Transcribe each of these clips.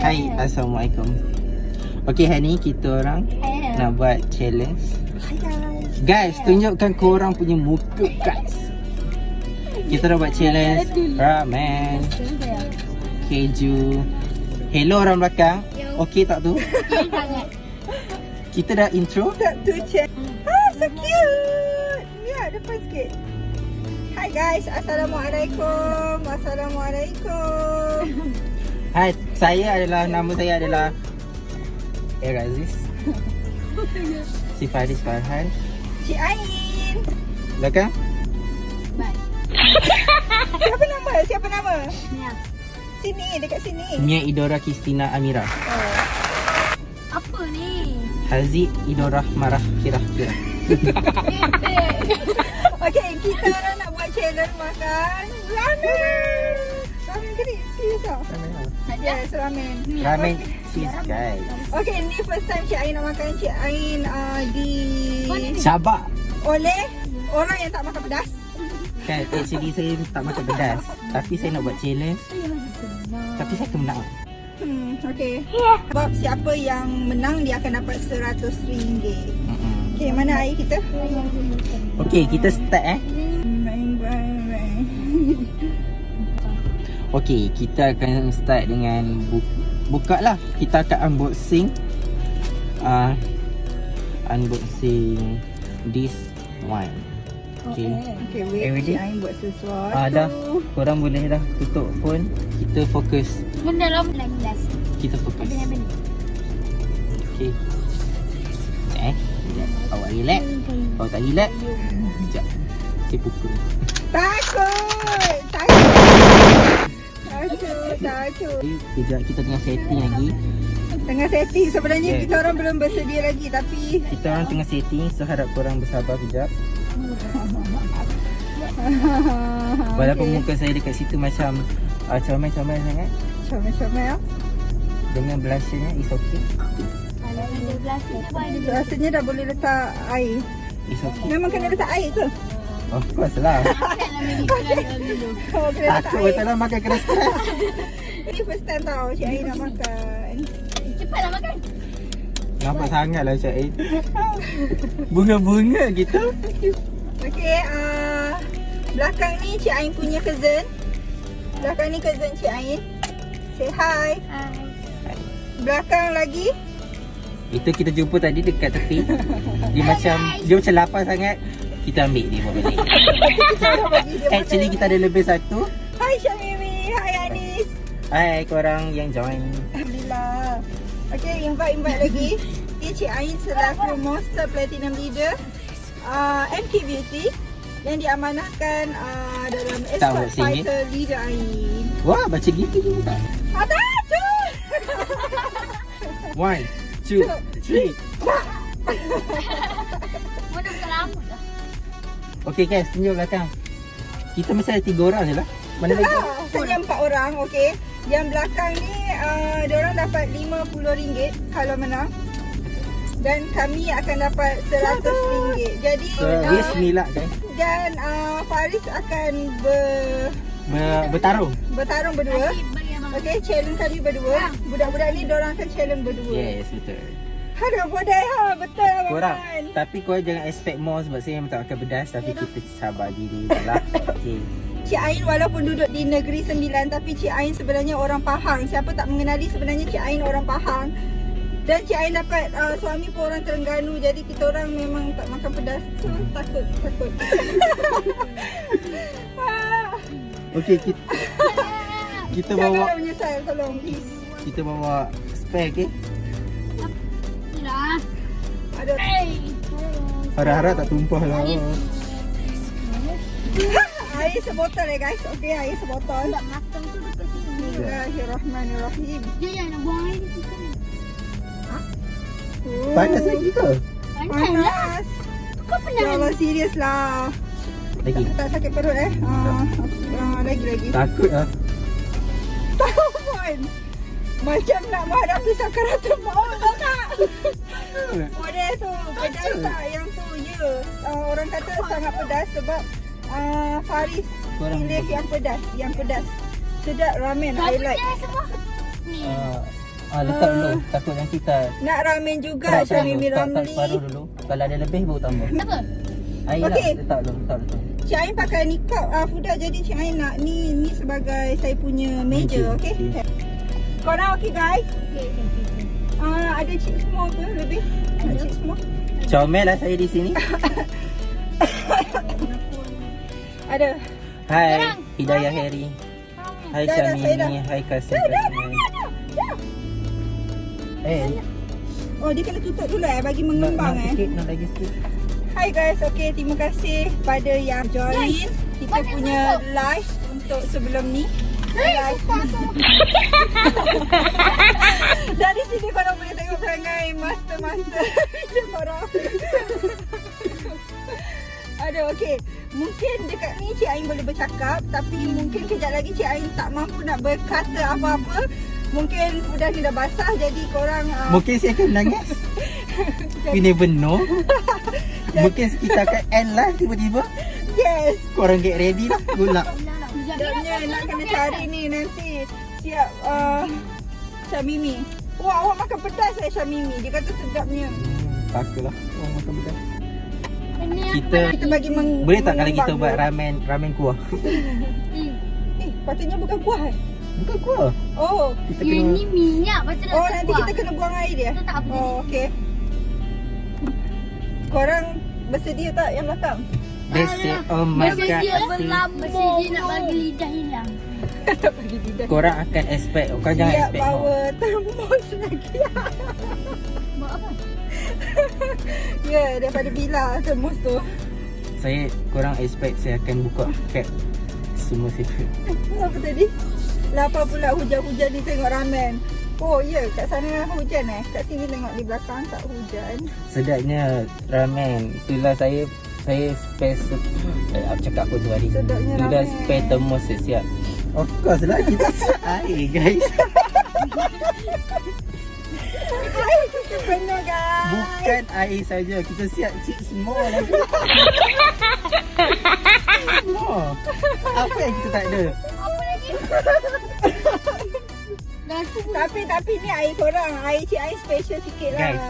Hai, Assalamualaikum. Okay, hari ni kita orang nak buat challenge. Guys, tunjukkan korang punya muka, guys. Kita dah buat challenge ramen, keju. Hello orang belakang. Okay tak tu? Kita dah intro. Tak tu cek. Ah, so cute. Ya, depan sikit. Hai guys, Assalamualaikum. Assalamualaikum. Hai, nama saya adalah Aziz. Si Faris Farhan. Cik Ain. Belakang? Siapa nama? Sini, dekat sini. Mia Idora Kristina Amira. Apa ni? Haziq Idora Marah Kirah. Okay, kita orang nak buat challenge makan ramen. Ramen ke ni? Serius tak? Yes, ramen. Ramen cheese, guys. Okay, ni first time Cik Ain nak makan. Cik Ain di Sabak. oleh orang yang tak makan pedas. Kan, actually saya tak makan pedas. Tapi saya nak buat challenge. Tapi saya akan menang. Okay. Sebab siapa yang menang dia akan dapat RM100. Okay, mana air kita? Okay, kita start Okay, kita akan start dengan buka lah. Kita akan unboxing unboxing this one. Okay. Okay, wait. Ready? Cik Ain buat sesuatu. Dah. Korang boleh dah tutup phone. Kita fokus. Benda dalam gelas. Kita fokus. Okay. Sekejap Sekejap. Awak relax. Kalau tak relax, sekejap. Saya pukul. Takut. Sekejap, kita tengah setting lagi. Tengah setting. Sebenarnya Yeah. kita orang belum bersedia lagi. Tapi Kita orang tengah setting. So harap korang bersabar kejap. Walaupun muka saya dekat situ macam comel-comel sangat. comel-comel. Dengan blushernya is okay. Kalau ada gelas tu ada Rasanya dah boleh letak air. Is okay. Memang kena letak air ke? Of course lah. Oh, kena letak Takut air. betul lah makan keras-keras. Ini first time tau Cik Ain nak makan. Cepatlah makan. Nampak sangat lah Cik Ain. Bunga-bunga gitu. Okay, belakang ni Cik Ain punya cousin. Belakang ni cousin Cik Ain. Say hi. Hai. Belakang lagi Itu kita jumpa tadi dekat tepi. Dia macam lapar sangat. Kita ambil dia buat balik. kita dah bagi dia Actually makan. kita ada lebih satu. Hai Syamimi, hai Anis. Hai korang yang join. Alhamdulillah. Okay, invite lagi. Okay, Cik Ain selaku Monster Platinum Leader MK Beauty yang diamanahkan dalam Tak Escort buat sini. Fighter Leader Ain. Wah baca gitu je tak? Ada tu. 1, 2, 3. Mana bukan lama dah. Okay guys, tunjuk belakang. Kita mesti ada 3 orang je lah. Mana lagi? Saja 4 orang, okey. Yang belakang ni diorang dapat RM50 kalau menang. Dan kami akan dapat RM100. Jadi Bismillah guys. dan Faris akan Bertarung. bertarung berdua. Bagi abang. Okey, challenge kami berdua. Budak-budak ni diorang akan challenge berdua. Yes, betul. Aduh, bodai betul Abang Korang, Man. tapi korang jangan expect more sebab saya memang tak akan pedas. Tapi kita sabar diri je lah. Okay. Cik Ain walaupun duduk di Negeri Sembilan, tapi Cik Ain sebenarnya orang Pahang. Siapa tak mengenali, sebenarnya Cik Ain orang Pahang. Dan Cik Ain dapat suami pun orang Terengganu. Jadi kita orang memang tak makan pedas. So takut. Okay, kita bawa Janganlah menyesal, tolong please. kita bawa spare, okay? Inilah. Aduh. Harap-harap tak tumpah lah. Air sebotol guys. Okey, air sebotol. Tak makan tu dekat sini. Bismillahirrahmanirrahim. Dia yang nak buang air di sana. Panas lagi ke? Panas lah. Panas. Kau pernah Ya Allah, serius lah. Lagi? Tak sakit perut lagi. Takut lah. Tahun. Macam nak menghadapi sakaratul maut tau tak? Model tu, pedas tak? Yang tu, ya. Orang kata sangat pedas sebab Faris pilih yang pedas. Sedap ramen, I like. semua. Ni. Letak dulu. Takut nanti tak Nak ramen juga, tak Syamimi tak Ramli. separuh dulu. Kalau ada lebih baru tambah. Apa? Air Okey. lah, letak dulu. Cik Ain pakai nikab Fuda, jadi Cik Ain nak ni sebagai saya punya meja, okey? Okey. Korang okey guys? Okey. Ada cik semua ke lebih? Ada cik semua? Comel lah saya di sini. Ada. Hai, Korang, Hidayah Harry. Hai Dah, dah, saya Syamini, hai Kasim. Oh, dia kena tutup dulu bagi mengembang Nak lagi sikit. Hai guys, okey, terima kasih pada yang join kita Banyak punya tutup. live untuk sebelum ni. Guys. Dari sini korang boleh tengok perangai master video korang. Ada okey. Mungkin dekat ni Cik Ain boleh bercakap, tapi mungkin kejap lagi Cik Ain tak mampu nak berkata apa-apa. Mungkin Fuda ni dah basah, jadi korang Mungkin saya akan menangis. We never know. Mungkin kita akan end lah tiba-tiba. yes. Korang get ready lah. Good luck. Sedapnya nak kena cari ni nanti. Siap Syamimi. Wah, awak makan pedas Syamimi. Dia kata sedapnya. Takutlah. Oh, makan betul. Kita bagi Boleh tak kalau kita mengembang buat dulu. ramen kuah? Patutnya bukan kuah Bukan kuah. Oh. Kita Yang kena ni minyak patut nak Oh, nanti kita kena buang air dia. Kita tak apa Oh, okey. Korang bersedia tak yang belakang? basic makan. Bersedia nak bagi lidah hilang. Bagi lidah. Korang akan expect. Korang jangan Siap expect bawa more. termos lagi. Buat apa? Ya, daripada Bila termos tu. Korang expect saya akan buka cap semua secret. Apa tadi? Lapar pula hujan-hujan ni tengok ramen. Oh ya, kat sana hujan Kat sini tengok di belakang tak hujan. Sedapnya ramen. Itulah saya apa cakap aku tu tadi. Sedapnya Itulah ramen. spare termos siap. Of course lah, kita siap air guys. Air kita penuh guys. Bukan air saja, kita siap chip semua lagi. Semua. Apa yang kita tak ada? Apa lagi? Dah tu Tapi ni air korang. Air Cik Ain special sikit lah. Guys.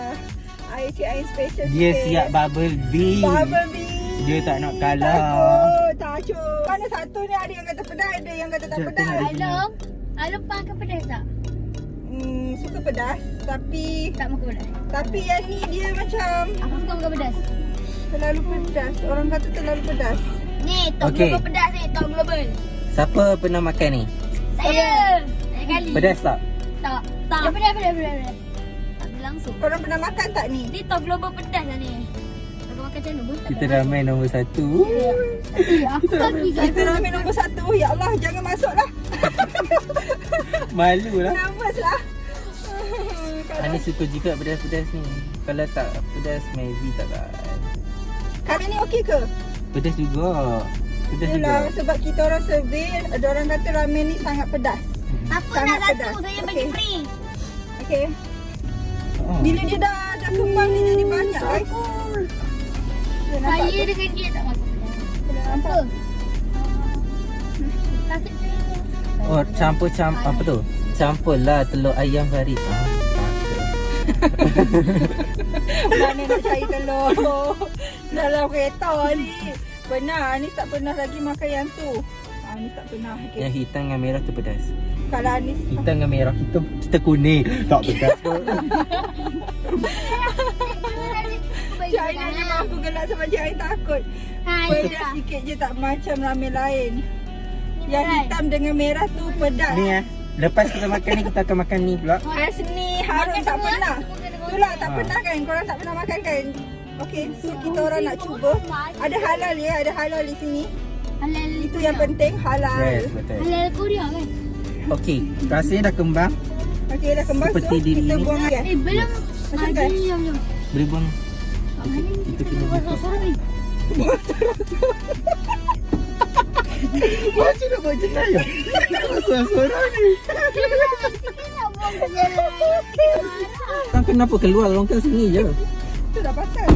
Air Cik Ain special Dia sikit. siap bubble bee. Bubble bee. Dia tak nak kalah. Takut. Mana satu ni ada yang kata pedas, ada yang kata tak Jom pedas. tengok. Alom. Alom makan pedas tak? Suka pedas tapi Tak makan pedas. yang ni dia macam Aku suka makan pedas. terlalu pedas. Orang kata terlalu pedas. Ni top Okey. global pedas ni, top global. Siapa pernah makan ni? Saya. Saya kali. Pedas tak? Tak. Tak. Pedas. Tak berlangsung. Korang pernah makan tak ni? Ni top global pedas lah ni. Aku makan macam mana pun tak Kita pedas. ramen nombor 1. Aku lagi Kita ramen nombor 1. Ya Allah, jangan masuk lah. Malu lah. Nervous lah. Ani suka juga pedas-pedas ni. Kalau tak pedas, maybe takkan. Kali ni okey ke? Pedas juga. Pedas juga. Yelah, sebab kita orang survey, ada orang kata ramen ni sangat pedas. Apa Sangat nak pedas. satu? Saya bagi Okey. free. Okey. Oh. Bila dia dah kembang dia jadi banyak guys. Dia nampak Saya tu? dengan dia tak makan pedas. Apa? Takut saya. Oh, campur apa tu? Campurlah telur ayam Farid. Mana nak cari telur dalam kereta ni. Benar, Anis tak pernah lagi makan yang tu. Anis tak pernah. Yang Okay. hitam dengan merah tu pedas. Kalau Anis Hitam dengan merah kita kuning. Tak pedas pun. Cik Ain hanya mampu gelak sebab Cik Ain takut. Pedas sikit je tak macam ramen lain. Yang hitam dengan merah tu pedas. Ni lepas kita makan ni kita akan makan ni pula. Hasni Harun tak pernah. Itulah tak pernah kan. Korang tak pernah makan kan. Okey, so kita orang nak cuba. Ada halal ya, ada halal di sini. Halal Itu yang penting, halal. Yes, betul. Halal Korea kan? Okey, rasanya dah kembang. Okey, dah kembang Seperti so diri kita ni. buang gas. Belum. Macam Ada gas. yang Boleh buang. Kita kena buka. Macam nak buat jenayah. Sorang-sorang ni. Kan kenapa keluar longkang sini je? Itu dah pasal.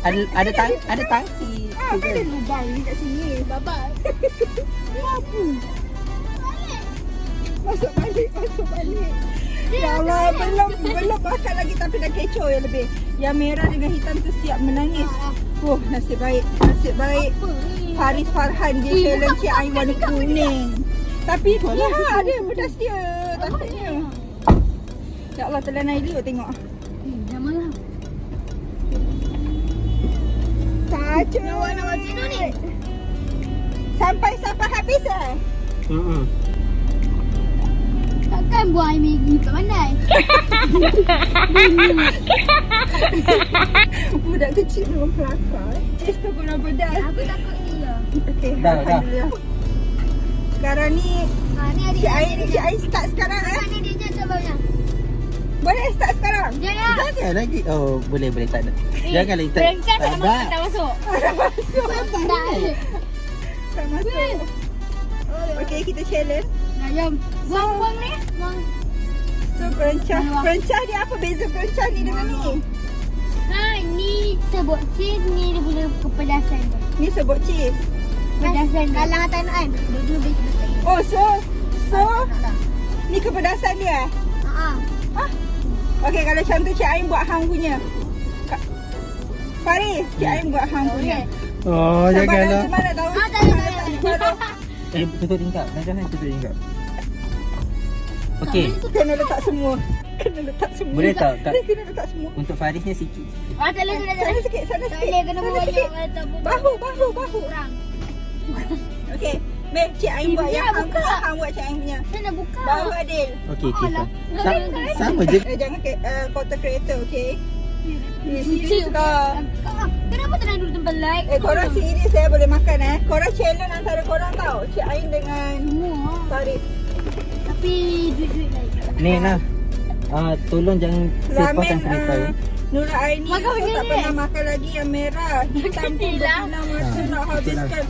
Kan? Ada tangki. Kan ada lubang ni kat sini. Babat. Masuk balik. Ya Allah, belum makan lagi tapi dah kecoh yang lebih. Yang merah dengan hitam tu siap menangis. Nasib baik. Faris Farhan dia challenge Cik Ain warna kuning. Tapi lihat dia pedas dia. Takutnya. Ya Allah, telan air liur tengok. Janganlah. Kacau. Nak buat macam ni. Sampai habis Takkan buat air Maggi tak pandai. Budak kecil memang kelakar. Taste tu guna pedas. Aku takut ni lah. Okey, Dah. alhamdulillah. Sekarang ni Ni ada. Cik Ain start sekarang Mana dia je sebabnya? Boleh start sekarang? Jangan. Jangan lagi. Oh, boleh tak ada. Jangan lagi tak. Berengkat tak ada. tak masuk. Tak ada. Tak masuk. Okey, kita challenge. Nah, jom. Buang ni. Buang. So perencah dia apa beza perencah ni dengan ni? Ni sebut cheese, ni dia punya kepedasan tu. Ni sebut cheese. Kepedasan. Kalah atas kan? Dua-dua bagi pedas. Oh, so ni kepedasan dia. Okey, kalau macam tu Cik Ain buat hang punya. Faris, Cik Ain buat hang punya. Oh, janganlah. Mana tahu? Tak ada. Tutup tingkap. Jangan tutup tingkap. Okey. Kena letak semua. Boleh tak? Kena letak semua. Untuk Farisnya sikit. Tak boleh. Sana sikit. Tak boleh, kena Sana buat sikit. banyak. Bahu. Kurang. Okey. Meh, Cik Ain buat yang hang buat. Hang buat Cik Ain punya. Saya nak buka. Bahu Adil. Okey, Alah. sama je. Jangan content creator, okey? Lucu. Serius lah. Kenapa tak nak duduk tempat lain? Korang serius saya boleh makan Korang challenge antara korang tau. Cik Ain dengan Semua. Faris. Tapi duit-duit lain. Ni nah. Tolong jangan Ramen sepasang cerita. Nura Aini Makan so macam tak ni. pernah makan lagi yang merah. Hitam pun Ni lah. berguna masa nak itulah. habiskan.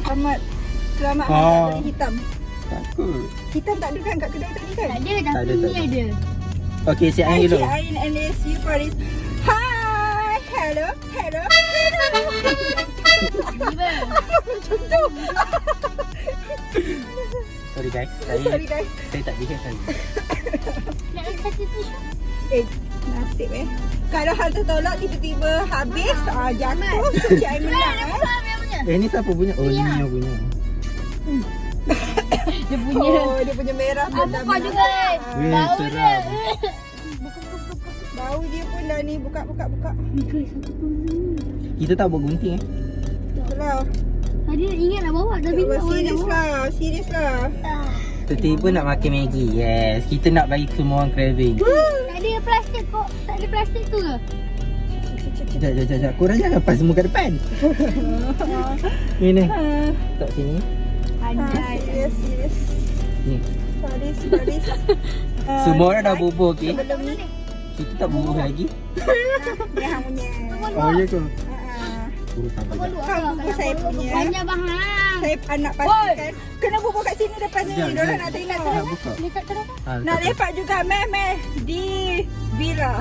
Selamat Oh. makan dari hitam. Takut. Hitam tak ada kan kat kedai tadi kan? Tak ada, Tak tapi ada, ni tak ada. Okey, Cik Ain dulu. Cik Ain and you Faris. Hi. Hello. Tiba. Sorry guys. Sorry guys. Saya tak behave tadi. Nak lagi satu tisu. Nasib Kalau hang tertolak tiba-tiba habis jatuh so Cik Ain menang Yang punya. Ni siapa punya? Oh, ni yang punya. Dia punya. Oh, dia punya merah pun dah Apa juga menang. Weh, Bau dia. seram. Bau dia pun dah ni buka. Kita tak buat gunting Itulah. Tadi ingat nak bawa tapi Ya Allah, tak boleh nak serius lah. Tiba-tiba nak makan Maggi. Yes, kita nak bagi semua orang craving. Tak ada plastik kok. Tak ada plastik tu ke? Sekejap. Korang jangan pas semua kat depan. Ni. Tak sini. Serius. Ni. Faris. Semua orang dah bubuh, okey? Sebelum ni Kita tak bubuh lagi. ni hang punya. Oh, ya ke? Ah, Sabar je. Hang bubuh saya punya. Banyak bahan. Saya nak pastikan kena bubuh kat sini depan ni. Sekejap, Diorang sekejap. nak tengok. Nak buka. Letak terus. Nak lepak juga meh di Villa.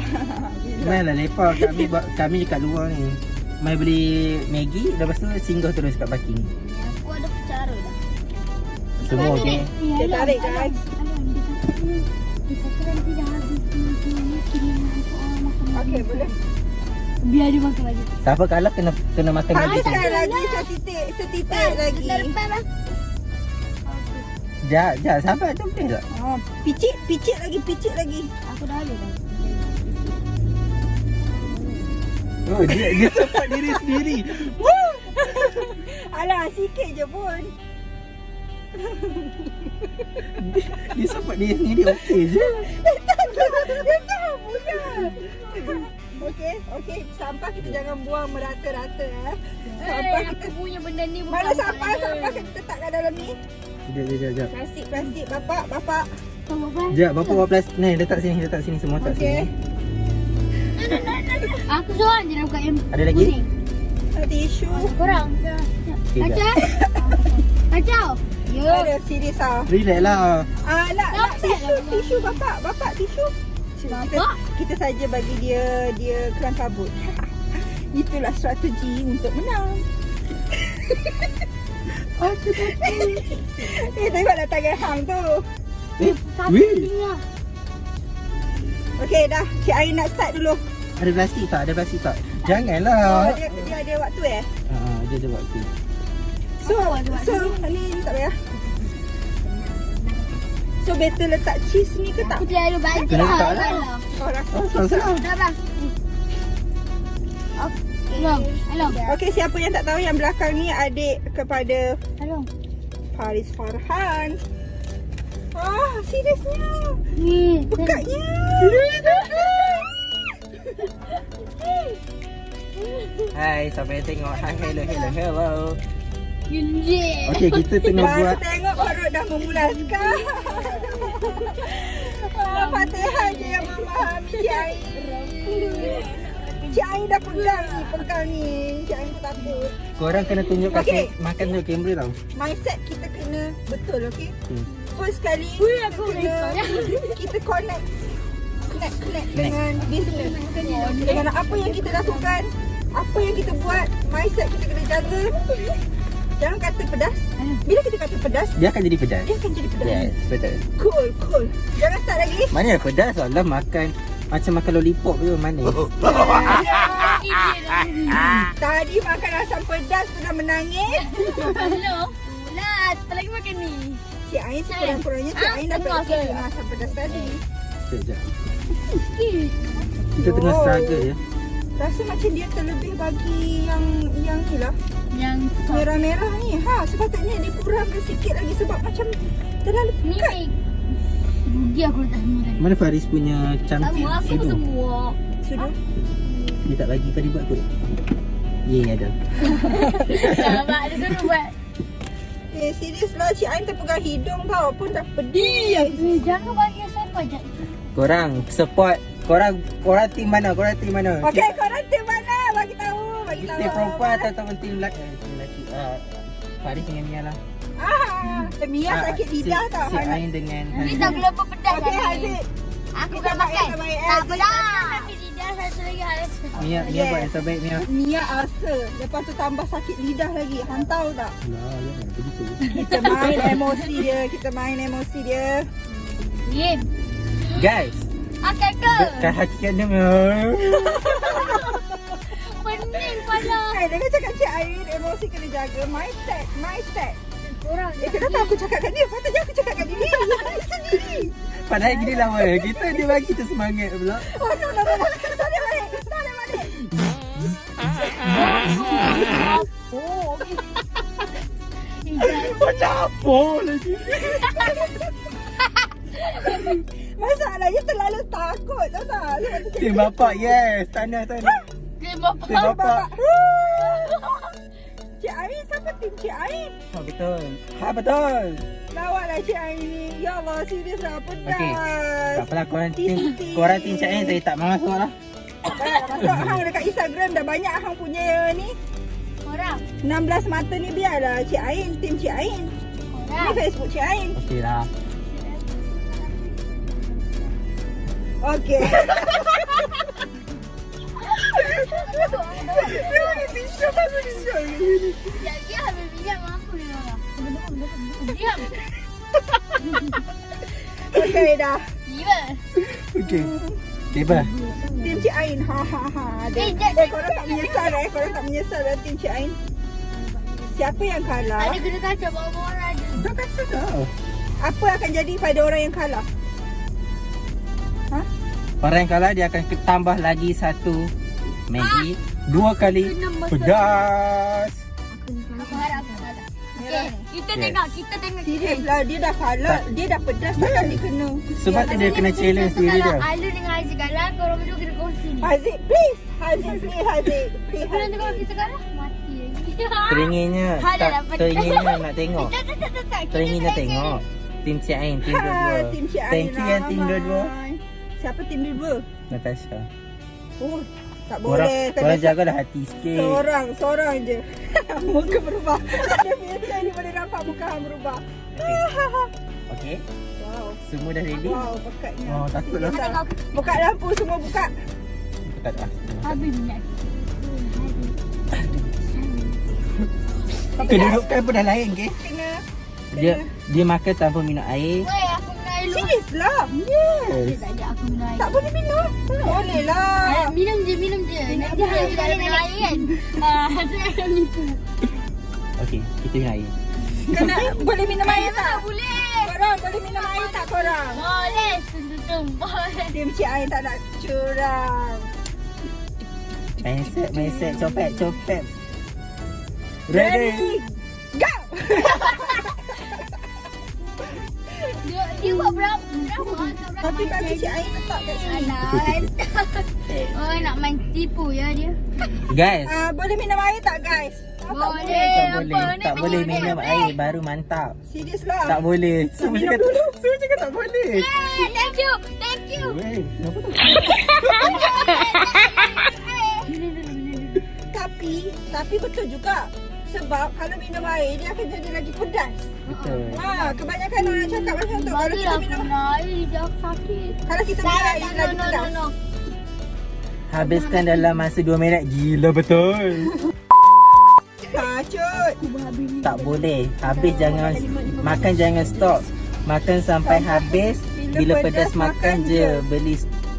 Mai lah lepak kami dekat luar ni. Mai beli Maggi, lepas tu singgah terus kat parking. Aku ada cara dah. Semua okey. Dia tarik guys. Kita kira nanti dah habis ni kirim untuk orang makan. Okey, boleh. Biar dia makan lagi. Siapa kalah kena makan Maggi tu. Habiskan lagi setitik lagi. Dah depan lah. Jap, sabar tu boleh tak? Oh, picit lagi. Aku dah habis dah. Oh, dia support diri sendiri. Alah, sikit je pun. Dia support diri sendiri okey je. Dia tahu punya. Okey. Sampah kita jangan buang merata-rata Sampah kita Aku punya benda ni bukan. mana sampah kita letak kat dalam ni. Sekejap. Plastik bapak. Sekejap, bapa bawa plastik. Ni, letak sini semua tak Okey. sini. Aku seorang je nak buka yang Ada lagi? kuning. Tisu. Korang. Sekejap. Kacau. Ya. Ada serius Relax lah. Nak tisu bapak tisu. Bapak? Kita saja bagi dia kelang kabut. Itulah strategi untuk menang. Aku tak Tengoklah tangan hang tu. Satu weh. tinggal. Okey dah, Cik Ain nak start dulu. Ada plastik tak? Ada plastik tak? Oh, Janganlah. dia ada waktu Dia ada waktu. So ni tak payah. So better letak cheese ni ke tak? Aku terlalu banyak. Kena letak lah. Kau rasa? Salah-salah. Dah bang. Hello. Hello. Okey, siapa yang tak tahu yang belakang ni adik kepada Hello. Faris Farhan. Seriusnya. Ni. Bekatnya. Hai, sampai tengok. Hai, hello. Gini. Okey, kita tengah Baru buat. tengok perut dah memulaskan. Fatihah je yang memahami Cik Ain. Cik Ain dah pegang ni. Cik Ain pun takut. Korang kena tunjuk kat Okey. makan tu kamera tau. Mindset kita kena betul, okey? Hmm. First kali aku kita connect dengan business. Dengan apa yang kita lakukan, apa yang kita buat, mindset kita kena jaga. Jangan kata pedas. Bila kita kata pedas, Dia akan jadi pedas. dia akan jadi pedas. Yes, betul. Cool. Jangan start lagi. Mana ada pedas lah makan macam makan lollipop je manis. Tadi makan asam pedas pernah menangis. Hello. Lah, tak lagi makan ni. Cik Ain sekurang-kurangnya Cik Ain dapat tengok ke? dengan asam pedas tadi. Sekejap. Kita tengah struggle ya. Rasa macam dia terlebih bagi yang ni lah. Yang Merah-merah ni. Sepatutnya dia kurangkan sikit lagi sebab macam terlalu ni pekat. rugi aku letak semua tadi. Mana Faris punya Sama cangkir aku itu? semua. Sudah. Dia tak bagi tadi buat kot. Ada. Sabar, dia suruh buat. Serius lah Cik Ain terpegang hidung tau. Pun dah pedih. Jangan bagi saya pajak. Korang support. Korang tim mana? Okey, korang tim mana? Bagi tahu. Tim perempuan atau tim lelaki? Tim lelaki. Faris dengan Mia lah. Mia sakit lidah tau. Si Ain dengan Ni tak gelombang pedas Okey, dah ni. Haziq. Aku Kita dah baik, makan. kita baik. Tak pedas. Tapi lidah satu lagi harus. Mia Yes. buat yang terbaik Mia. Mia asa. Lepas tu tambah sakit lidah lagi. Hantau tak? Alah, jangan begitu. Kita main emosi dia. Nim. Guys, Akan ke? kan hakikatnya Pening pala. Dengan cakap Cik Ain, emosi kena jaga. Mindset. Korang. Kenapa aku cakap kat dia? Patutnya aku cakap kat diri. Dia sendiri. padahal gini lama. Dia bagi kita semangat pula. Oh, no. Tak ada balik. Oh. Macam apa lagi? Masalahnya terlalu takut tau tak? Sebab tu Tim bapak, yes. Tanah. Tim bapak. Tim bapak. Cik Ain, siapa tim Cik Ain? Betul. Betul. Lawaklah Cik Ain ni. Ya Allah, serius lah. Pedas. Okey. Tak apalah korang tim Cik Ain saya tak masuk lah. Masuk hang dekat Instagram dah banyak hang punya ni. Korang. 16 mata ni biarlah Cik Ain, tim Cik Ain. Ni Korang. Facebook Cik Ain. Okey lah. Okey. Dia habis minyak dengan aku ni orang. Diam. Okey dah. Iya. Okey. Tiba. Tim Cik Ain. Ha. Korang tak menyesal Korang tak menyesal tim Cik Ain. Siapa yang kalah? Ada kena kacau bawa orang ada. Dah kata dah. Apa akan jadi pada orang yang kalah? Orang yang kalah dia akan tambah lagi satu Maggi 2 kali pedas. Aku harap aku kalah. Merah Okay, ni. kita Yes. tengok. Serius lah, dia dah kalah. Dia dah pedas takkan dia kena. Sebab tu dia kena challenge diri dia. Kalau Alu dengan Haziq kalah, korang berdua kena kongsi ni. Haziq, please. Haziq. Tapi nanti kalau kita kalah, mati lagi. Teringinnya Dah dapat. teringinnya nak tengok. Tak. Teringin nak tengok. Tim Cik Ain, tim dua-dua. Tim Cik Ain. Thank you yang tim dua-dua. Siapa tim dua-dua? Natasha. Oh, tak Korang, boleh. korang jagalah hati sikit. Seorang je. Muka berubah. Ada biasa ni boleh nampak muka hang berubah. Okey. Wow. Semua dah ready? Wow, pekatnya. Oh, takut lah. Buka lampu, semua buka. Tak ada. Habis minyak. Kedudukan pun dah lain ke? Kena. Dia makan tanpa minum air. Weh, aku nak Alu. Serius lah. Yes. Tak ada aku minum air. Tak boleh minum. Boleh lah. Minum je. Nanti dia tak ada minum air kan. Ada yang nipu. Okey, kita minum air. Kena boleh minum air tak? Boleh. Korang boleh minum air tak korang? Boleh. Tentu boleh. Tim Cik Ain tak nak curang. Mindset, copet. Ready? Go! Dia buat berapa? Tapi bagi Cik Ain letak kat sini. Oh, nak main tipu ya dia. Guys, Boleh minum air tak guys? tak boleh minum air baru mantap. Serius lah. Tak boleh. Semua minum cakap dulu. Semua cakap tak boleh. Thank you. Weh, kenapa tak? Tapi betul juga. Sebab kalau minum air dia akan jadi lagi pedas. Betul. Kebanyakan orang cakap macam tu. Kalau kita minum air dia sakit. Kalau kita minum air lagi pedas. Habiskan dalam masa 2 minit. Gila betul. Cut. Tak boleh. Habis jangan makan, jangan stop. Makan sampai habis. Bila pedas makan je.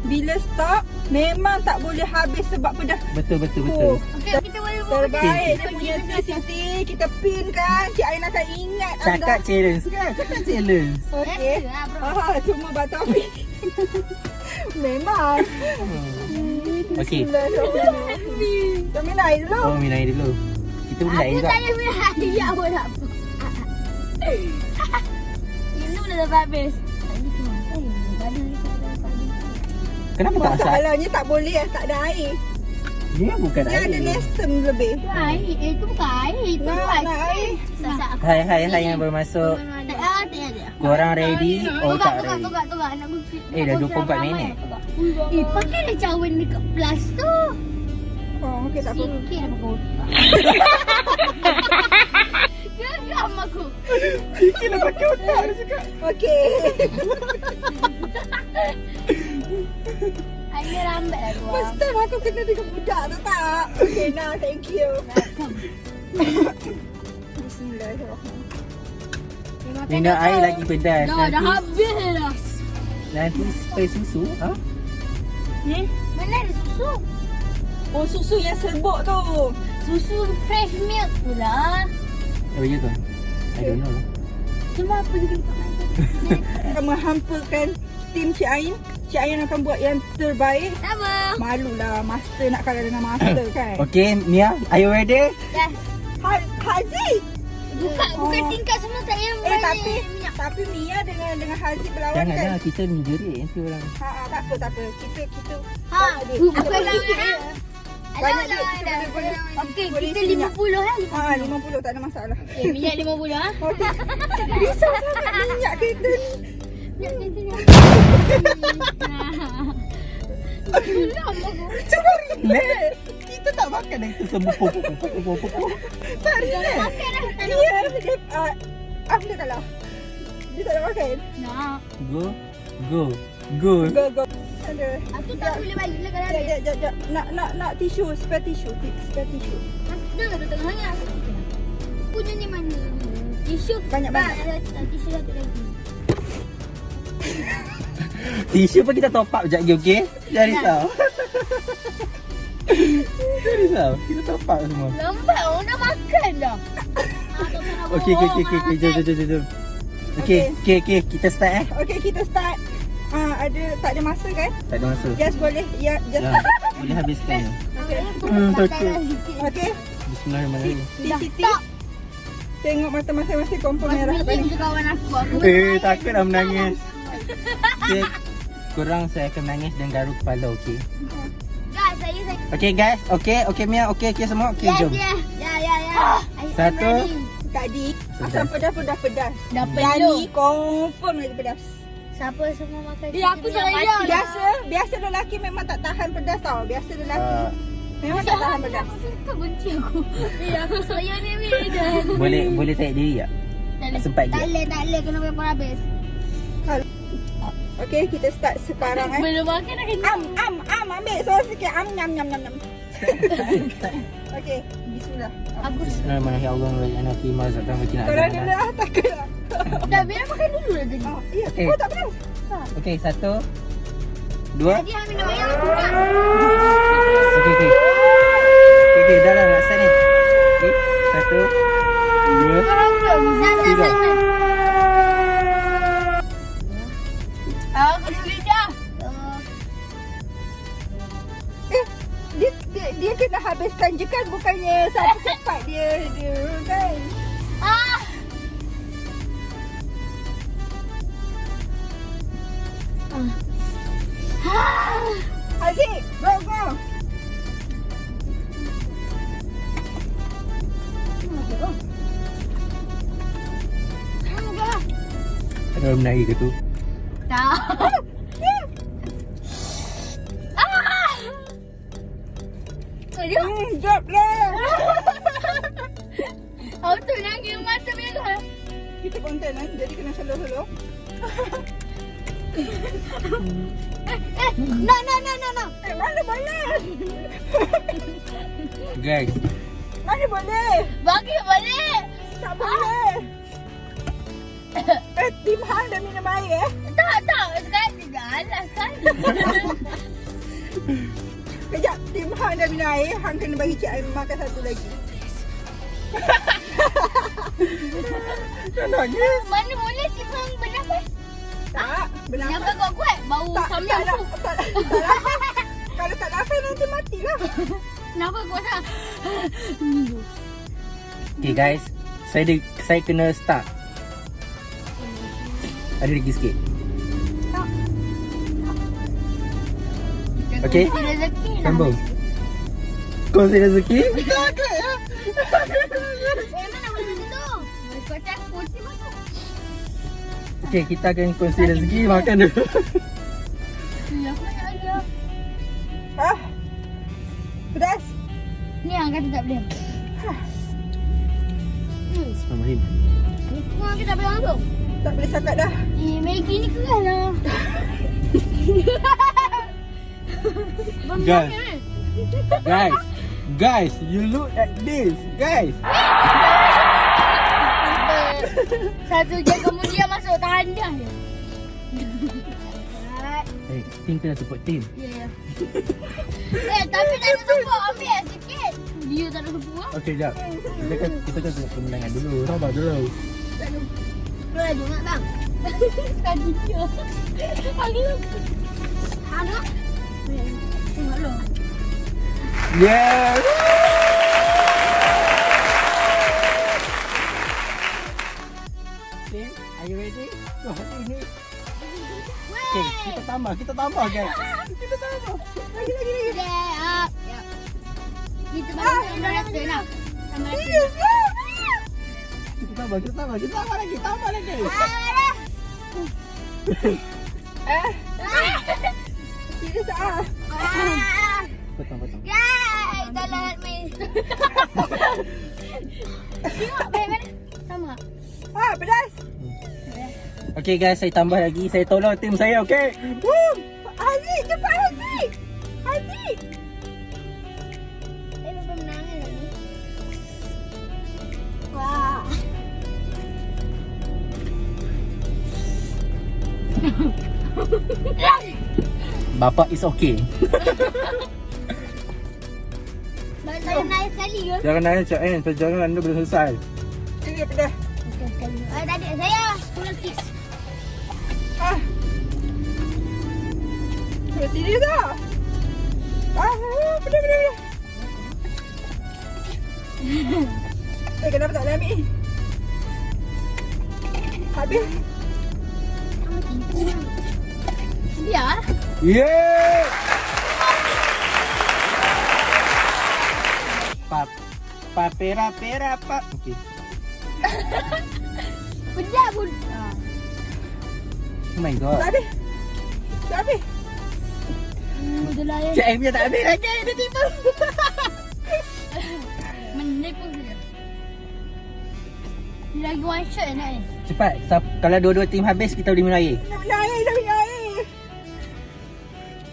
Bila stop memang tak boleh habis sebab pedas. Betul. Okey, kita boleh buat. Terbaik dia punya Siti. Kita pin kan. Cik Ain akan ingat Cakap challenge kan? Cakap challenge. Okey. Biasa lah, bro. Semua batapi. Memang. Okey. Kita minum air dulu. Oh, minum air dulu. Kita minum air Aku juga. tak ada minum air. Ya, apa tak apa. Minum dah dapat habis. Kenapa tak asal? Masalahnya tak boleh tak ada air. Dia bukan Dia ada air. nestem lebih. Itu air. Itu bukan air. Itu Nak air. Hai yang baru masuk. Tak ada. Korang ready? Oh tak ready. Togak. Nak Dah 24 minit. Pakai dah cawan dekat plus tu. Oh, okey tak apa. Sikit apa kau. Geram aku. Fikir nak pakai otak dia cakap. Okey. Air lambat lah tu. First time aku kena dengan budak tu tak? Okey, nah, thank you. Bismillahirrahmanirrahim. Minum air lagi pedas. Dah habis dah. Nanti spray susu. Ha? Mana ada susu? Oh, susu yang serbuk tu. Susu fresh milk pula. Oh ya ke? I don't know. Cuma apa juga letak air. Akan menghampakan tim Cik Ain. Cik Ain akan buat yang terbaik. Sama. Malulah master nak kalah dengan master kan. Okay, Mia, are you ready? Dah. Haziq. Bukan tingkat semua tak payah Tapi Mia dengan Haziq berlawan Janganlah, kan. kita menjerit nanti orang. Tak apa. Kita Aku lawan. Banyak duit kita boleh Okey, boleh kita isi minyak. 50 lah. 50 tak ada masalah. Okey, minyak 50 ah. Okey. Risau sangat minyak kereta ni. Minyak kita ni. Lama aku. Cuba relax. Kita tak makan dah. Kita semua pokok. Tak relax. Makan dah. Ya, dia kalah. Dia tak nak makan. Nak. Go. Go. Ada. Aku tak boleh balik lah kalau habis. Jap. Nak tisu, spare tisu. Spare tisu. Dah kat tengah sangat. Punya ni mana? Tisu. Banyak-banyak. Tisu satu lagi. Tisu pun kita top up sekejap lagi, okey? Jangan risau. Jangan risau. Kita top up semua. Lambat orang dah makan dah. Okey. Jom. Okey, kita start Okey, kita start. Tak ada masa kan? Tak ada masa. Just boleh. Ya, just. Ya, boleh habiskan. Okey. Takut. Okey. Bismillahirrahmanirrahim. Di Siti. Tengok mata masing-masing kompon merah Mas balik. je kawan aku. Takut dah menangis. Okay, korang saya akan menangis dan garuk kepala, okey? Guys, saya Okey guys, okey Mia, okey semua, okey jom. Ya. Satu. Tadi asam pedas. Dah Jadi confirm lagi pedas. Siapa semua makan? Aku saja. Biasa lelaki memang tak tahan pedas tau. Biasa lelaki memang tak tahan pedas. Kau benci aku. Aku saya ni dah. Boleh tarik diri tak? Sempat je. Tak boleh kena berapa habis. Okey, kita start sekarang Belum makan dah kena. Ambil suara sikit. Nyam. Okey, bismillah. Agus. Bismillahirrahmanirrahim. Allah Subhanahu wa ta'ala zatang bikin Korang kena lah, takut lah. Dah biar makan dulu lah tadi. Ya, Okey. oh tak perlu. Okey, 1 2. Tadi yang minum air aku nak. Okey. Okey, dah lah nak start ni. Okey, 1 2. Zat. Aku dulu dah. Dia kena habiskan je kan, bukannya satu cepat dia kan. Ah. Aziz, go. Ada orang menarik ke tu? Tak. Jap lah. Auto nangis mata merah. Kita konten kan, jadi kena slow. No. Mana boleh? Guys, Mana boleh? Bagi balik. Tak boleh. Tim Hang dah minum air Tak. Sekali dah sekali. Kejap, Tim Hang dah minum air. Hang kena bagi Cik Aim makan satu lagi. Tak nangis. Mana boleh timbang bernafas? Tak, bernafas. Nafas kuat-kuat. Bau samyang tu. Tak nafas. Kalau tak nafas nanti matilah. Nafas kuat tak? okay guys, saya kena start. Ada lagi sikit. Okey. Rezeki lah. Sambung. Kongsi rezeki. Mana boleh tu? Kocak kursi masuk. Okey, kita akan kongsi rezeki makan dulu. Ya, aku nak aja. Pedas. Ni yang kata tak boleh. Bismillahirrahmanirrahim. Kau orang kita boleh langsung. Tak boleh cakap dah. Maggi ni keras lah. Guys, you look at this, guys. Satu jam kemudian masuk tahan dah. Hey, team kena support team. Ya. Tapi tak ada support. Ambil sikit. Dia tak ada support. Okey, jap. Kita kan tengok kemenangan dulu. Sabar dulu. Tak ada. Boleh dengar bang. Kaki dia. Lagi lagi. Ada? Tengok lo. Yeah. Team, are you ready? So, ini. Okay, kita tambah guys. Kita tambah. Lagi. Up. Ya. Kita balik ke dalam tu nak. Tambah lagi. Kita tambah lagi. Serius Potong. Yay! Dalam main. Tengok baik mana? Sama. Pedas. Okay guys, saya tambah lagi. Saya tolong tim saya, okay? Aziz, cepat Aziz. Saya belum menangis lagi. Wah. Bapak is okay. Saya naik sekali ke? Jangan nangis Cik Ain, perjalanan anda belum selesai. Ini pedas. Okey sekali. Tadi saya pulang kiss. Serius tak? Pedas. Kenapa tak boleh ambil ni? Habis. Biar. Yeah! Pera. Okay. Pedas pun. Oh my god. Tak habis. Udah lah ya. Cik Ain punya tak habis lagi. Dia tiba. Menipu saja. Ni lagi one shot nak ni. Cepat. Kalau dua-dua tim habis, kita boleh minum air. Dah minum air.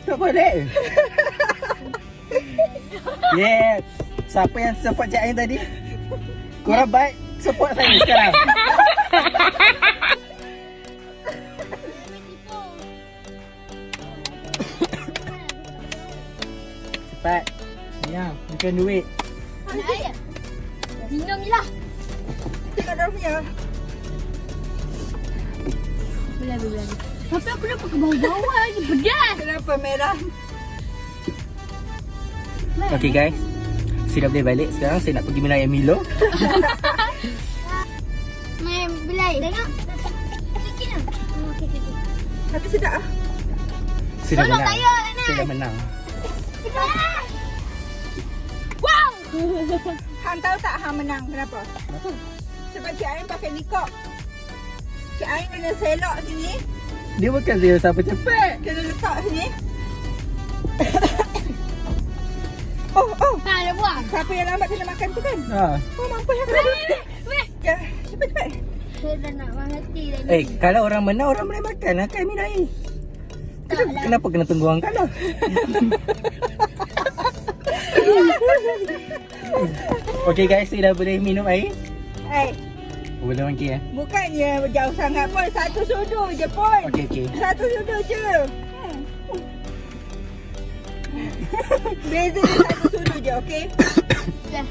Tak boleh. Yeah. Siapa yang support Cik Ain tadi? Korang baik support saya sekarang. Cepat. Ya, bukan duit. Nak air? Minum je lah. Tengok dalam punya. Belah. Tapi aku dah pakai bawah-bawah ni. Pedas. Kenapa merah? Okay guys, saya dah boleh balik sekarang. Saya nak pergi minum air Milo. Main belai. Tengok. Sikit lah. Okey. Tapi sedap ah. Saya dah Tolong menang. saya, Anas. Saya dah menang. Wow. Hang tahu tak Hang menang kenapa? Kenapa? Sebab Cik Ain pakai nikop. Cik Ain kena selok sini. Dia bukan dia siapa cepat. Kena letak sini. Oh. Ha, dah buang. Siapa yang lambat kena makan tu kan? Ha. Oh, mampu yang Weh. Ya, cepat. Saya dah nak mengerti dah. Eh, kalau orang menang, orang boleh makan lah kan minum air. Tak lah. Kenapa kena tunggu orang kalah? Okay guys, saya dah boleh minum air. Boleh okey Bukannya jauh sangat pun. Satu sudu je pun. Okey. Satu sudu je. Beza dia satu sudu je, okey? Dah.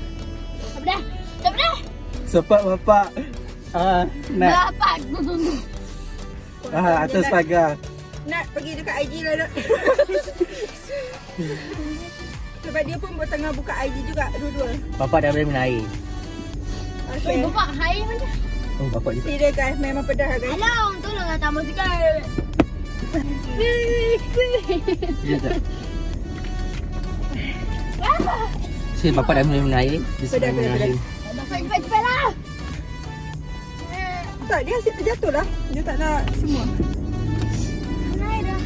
Tak dah. Sepak bapak. Nak. Dapat. Atas pagar. Nak pergi dekat IG lah nak. Sebab dia pun tengah buka IG juga dua-dua. Bapak dah boleh minum air. Okay. Bapak, air mana? Oh, bapak juga. Serius guys, memang pedas lah guys. Alah, tolonglah tambah sikit. Sekejap. Saya bapak dah boleh minum air. Pedas. Cepat lah. Tak, dia asyik terjatuh lah. Dia tak nak semua. Mana air dah?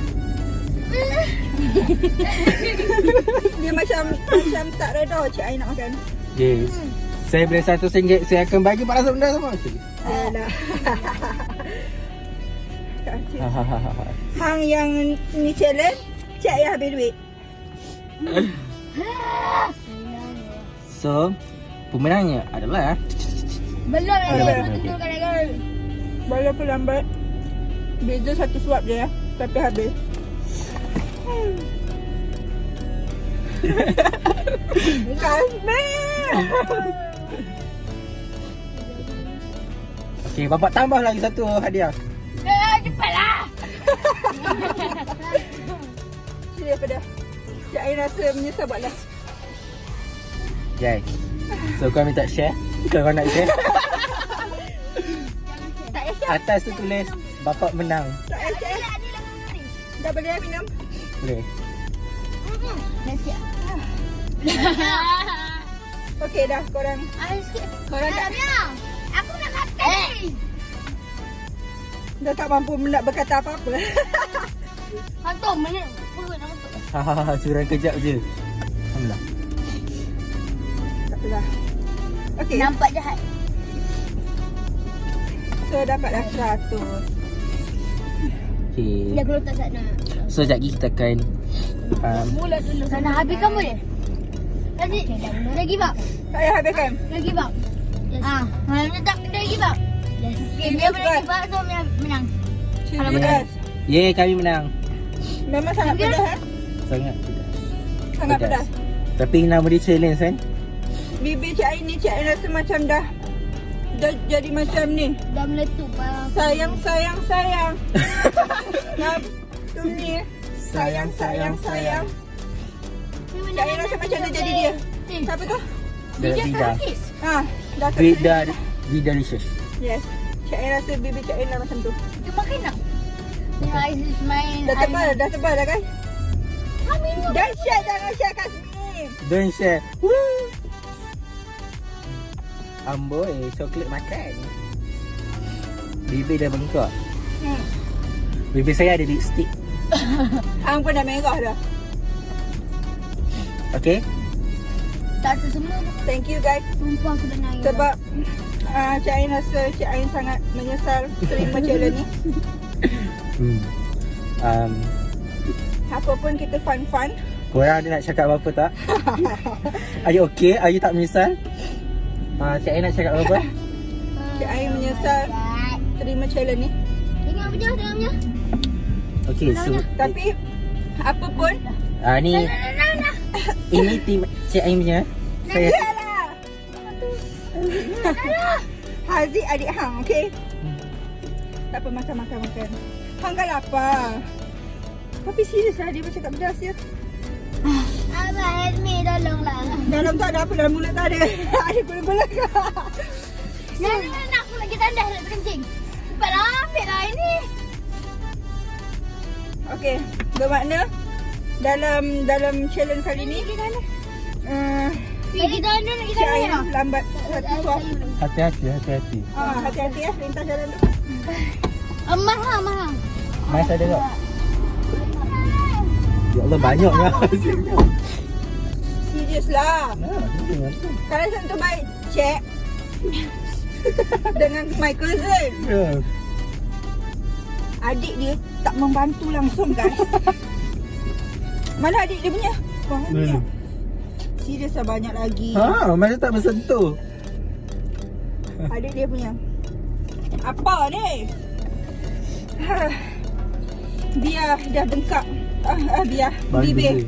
Dia macam tak reda Cik Ain nak makan. Yes. Saya boleh RM100, saya akan bagi 400 benda semua. Alah. Hang yang ni challenge, Cik Ayah habis duit. So, pemenangnya adalah Belum lagi. Belum. Aku tentukan lagi. Walaupun lambat. Beza satu suap je ya. Tapi habis. Kasih. okey, bapak tambah lagi satu hadiah. Cepatlah. Serius pedas. Cik Ain rasa menyesal buat lah. Guys. So, kau minta share. Kalau kau nak share. Tak payah siap. Atas tu tulis bapak menang. Tak payah siap. Dah boleh minum? Boleh. Dah siap. Okey dah korang. Air sikit. Korang tak, Aku nak makan. dah tak mampu nak berkata apa-apa. Hantu mana? Perut nak masuk. Hahaha, curang kejap je. Alhamdulillah. Tak apalah. Okey. Nampak jahat. So dapatlah 100. Okay. Dia kalau tak sana. So, sekejap lagi kita akan Mula dulu. Sana habiskan boleh? Tadi dah give up. Tak payah habiskan. Dah give up. Mana tak dah give up. Okay, dia boleh give up so menang. Kalau Pedas. Yeay, kami menang. Memang sangat pedas eh. Sangat pedas. Sangat pedas. Tapi nama dia challenge kan? Bibir Cik Ain ni, Cik Ain rasa macam dah jadi macam ni. Dah meletup. Sayang. Nak tu ni. Sayang. Cik Ain rasa macam dah jadi dia. Siapa tu? Vida. Dah Vida Licious. Yes. Cik Ain rasa bibir Cik Ain dah macam tu. Dia makan tak? Tengok Aziz main. Dah tebal dah kan? Minum. Dan share, jangan share Kasmi. Don't share. Amboi, coklat makan. Bibir dah bengkak. Bibir saya ada lipstick. Hang pun dah merah dah. Okay? Tak semua. Thank you guys. Sumpah aku dah nangis. Sebab Cik Ain rasa Cik Ain sangat menyesal terima challenge ni. Apa pun kita fun-fun. Korang ada nak cakap apa-apa tak? Are you okay? Are you tak menyesal? Cik Ain nak cakap apa? Cik Ain menyesal terima challenge ni. Tengok punya. Okey, so Tapi apa pun ni ini tim Cik Ain punya. Saya Haziq adik hang, okey? Tak apa, makan. Hang kan lapar. Tapi serius lah dia bercakap pedas ya. Abang help me, tolonglah. Dalam tu ada apa? Dalam mulut tu ada ada gula-gula ke? Nak aku lagi tandas nak kencing. Cepatlah ambil lah ini. Okey, bermakna dalam challenge kali ni Lagi tandas, lagi Cik Ain tandas. lambat satu suap. hati-hati. Hati-hati ya, lintas jalan tu. Mahal. Mas ada tak? Ya Allah, banyaknya. Serius lah. Kalau tu baik check dengan my cousin. Adik dia tak membantu langsung guys. Mana adik dia punya? Banyak. Serius lah, banyak lagi. Mana tak bersentuh. Adik dia punya. Apa ni? Biar dah bengkak. Biar bibir.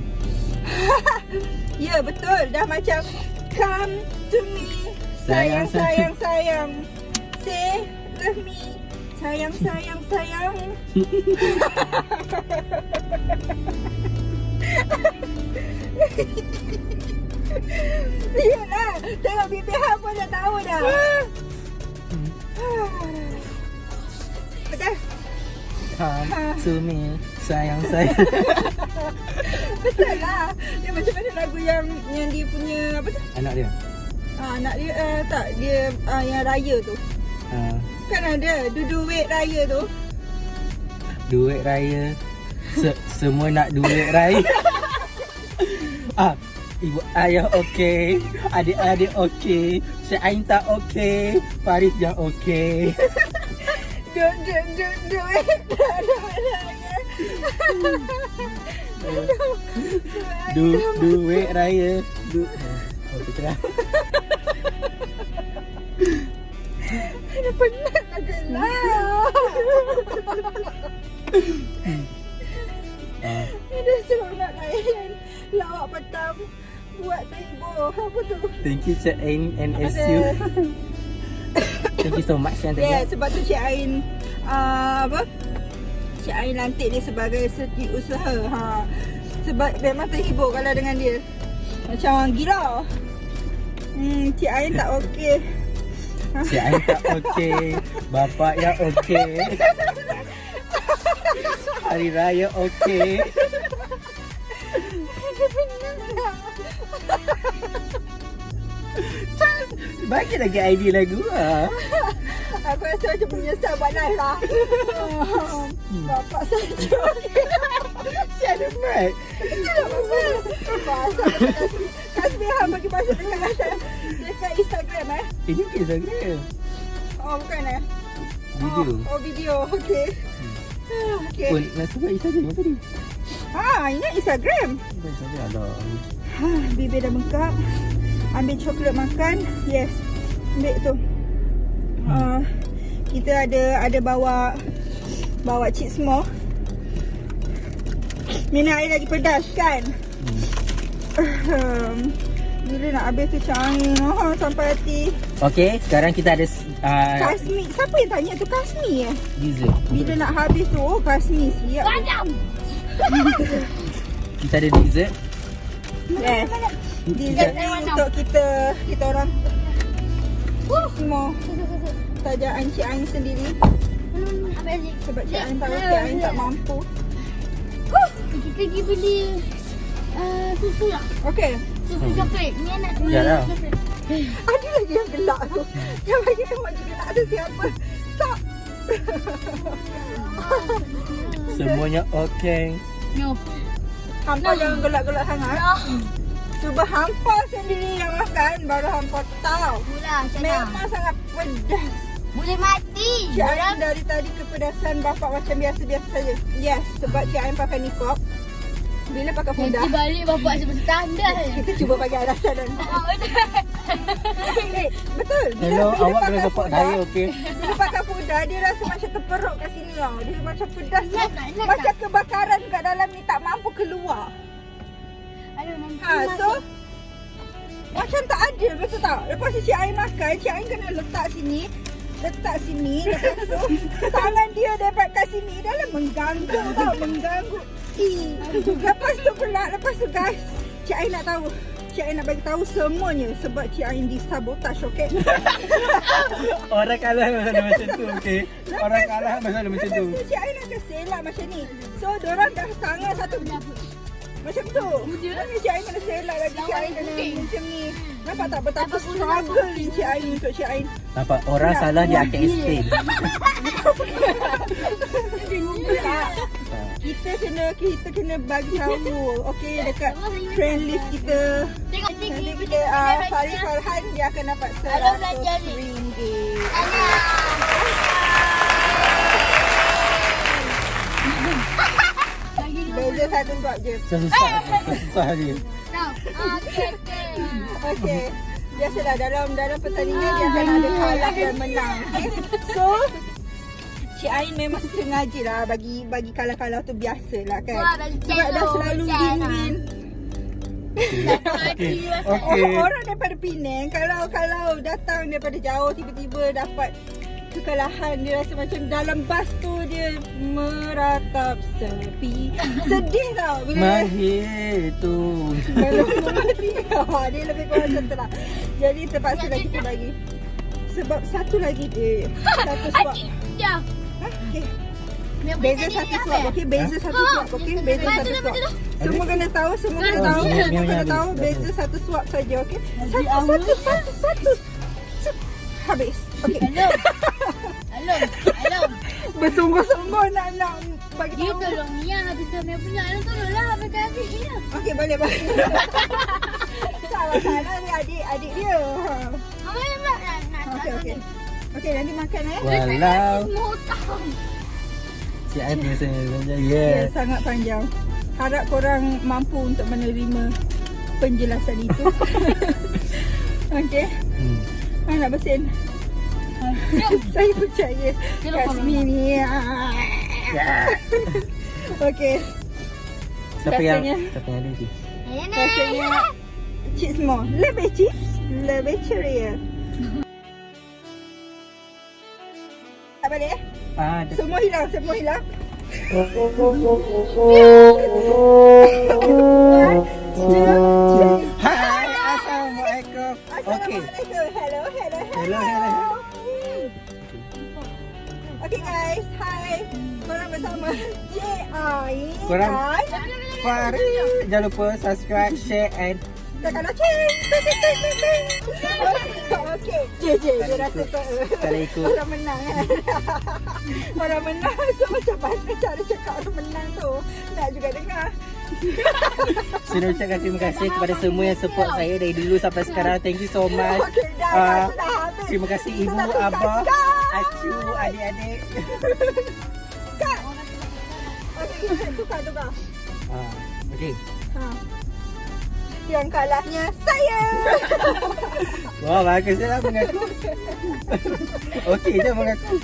Ya betul, dah macam come to me. Sayang. Say love me. Sayang. Iyalah, tengok bibir hang pun dah tahu dah. Pedas. Come to me, sayang. Betul lah. Dia macam mana lagu yang dia punya apa tu? Anak dia. Anak dia tak, dia yang raya tu. Kan ada duit raya tu. Duit raya. Semua nak duit raya. Ibu ayah okey, adik-adik okey, Cik Ain tak okey, Faris yang okey. Duit raya. Betul lah. Ada penat nak gelap. Ada seronok lain. Lawak petang buat terhibur. Apa tu? Thank you Cik Ain and SU. Thank you so much yang tadi. Yeah, sebab tu Cik Ain Cik Ain lantik dia sebagai setiausaha. Sebab memang terhibur kalau dengan dia. Macam orang gila. Cik Ain tak okey. Cik Ain tak okey, bapak yang okey. Hari raya okey. Bagi lagi idea lagu lah. Aku rasa macam menyesal buat live lah. Bapak saja okey. Siapa Mat? Tidak apa-apa. Kasih hang bagi masa dekat Instagram Ini ke Instagram? Oh bukan Video. Video. Okey. Okey. Pun nak sebut Instagram tadi. Ingat Instagram. Instagram lah. Bibir dah bengkak. Ambil coklat makan. Yes. Ambil tu. Kita ada bawa cheese more. Minum air lagi pedas kan? Bila nak habis tu Cik sampai hati. Okey, sekarang kita ada Kasmi. Siapa yang tanya tu Kasmi dessert. Bila nak habis tu, Kasmi siap. Kita ada dessert. Yes. Dessert ni untuk kita orang. Semua tajaan Cik Ain sendiri. Sebab Cik Ain tahu Cik Ain tak mampu. Kita pergi beli susu tak? Okey. Susu coklat. Ni anak tu. Ya lah. Ada lagi yang gelak tu. Yang bagi emoji gelak tu siapa? Stop. Semuanya okey. No. Hampa jangan gelak-gelak sangat. Cuba hampa sendiri yang makan, baru hampa tahu. Mula macam Memang sangat pedas. boleh mati. Cik Ain dari tadi kepedasan bapak macam biasa-biasa saja. Yes, sebab Cik Ain pakai niqab. Bila pakai Nanti Fuda, balik bapak sebab standar. kita cuba bagi alasan dan betul. Hello, awak kena support saya, okey? Bila pakai Fuda, dia rasa macam terperuk kat sini tau. Dia macam pedas tu. Ingat tak? Macam kebakaran kat dalam ni tak mampu keluar. Aduh, nanti So macam tak ada, betul tak? Lepas tu Cik Ain makan, Cik Ain kena letak sini. Lepas tu tangan dia dapat kat sini dalam mengganggu tau, mengganggu. Lepas tu guys, Cik Ain nak tahu. Cik Ain nak bagi tahu semuanya sebab Cik Ain disabotage, okey? Orang kalah macam tu, okey? Orang kalah macam tu. Lepas tu Cik Ain akan selak macam ni. So dorang dah tangan satu macam tu. Maknanya Cik Ain kena selak lagi, Cik Ain kena macam ni. Nampak tak betapa struggle ni Cik Ain untuk Cik Ain. Nampak orang salah dia akan explain. Kita kena bagi tahu, okey, dekat friend list kita. Nanti kita Farid Farhan dia akan dapat RM100. Beza satu suap je. Susah dia. Okey. Biasalah dalam pertandingan dia akan ada kalah dan menang. Okay? So Cik Ain memang sengaja lah bagi kalah-kalah tu biasalah kan. Sebab dah selalu win-win. Okey. Orang daripada Penang kalau datang daripada jauh tiba-tiba dapat kekalahan, dia rasa macam dalam bas tu dia meratap sepi. Sedih tau bila Mahir tu. dia lebih kurang macam tu lah. Jadi terpaksa lah kita bagi. Sebab satu lagi dia. Satu swap. Okay. Beza satu swap, okey? Beza satu swap, okey? Beza satu swap. Semua kena tahu, semua kena tahu beza satu swap saja, okey? Satu. Habis. Okey. Hello. Bersungguh-sungguh nak bagi Dia tahu. tolong Mia habis kami punya. Tolonglah habis dia. Okey, boleh. Salah ni adik dia. Mama nak. Okey, nanti makan Walau Motong. Cik Ain biasanya Ya, sangat panjang. Harap korang mampu untuk menerima penjelasan itu. Okey. Nak bersin. Saya percaya Kasmi ni. Okey. Siapa yang Rasanya- ada je? Rasanya chips more. Lebih chips, lebih ceria. Tak balik eh? Ada. Semua hilang. Hai, Assalamualaikum. Okey. Assalamualaikum. Hello. Okay guys, hi. Korang bersama J.I. Korang Farid. Jangan lupa subscribe, share and Tekan loceng. Okay. JJ dia rasa kalau ikut. orang menang kan. Orang menang. So macam mana cara cakap orang menang tu? Nak juga dengar. Saya nak ucapkan terima kasih kepada semua yang support saya dari dulu sampai sekarang. Thank you so much. Okay dah habis. Terima kasih ibu, abah, acu, adik-adik. Kak. Okay, tukar. Okey. Yang kalahnya saya. Wah, baguslah mengaku. Okey je mengaku.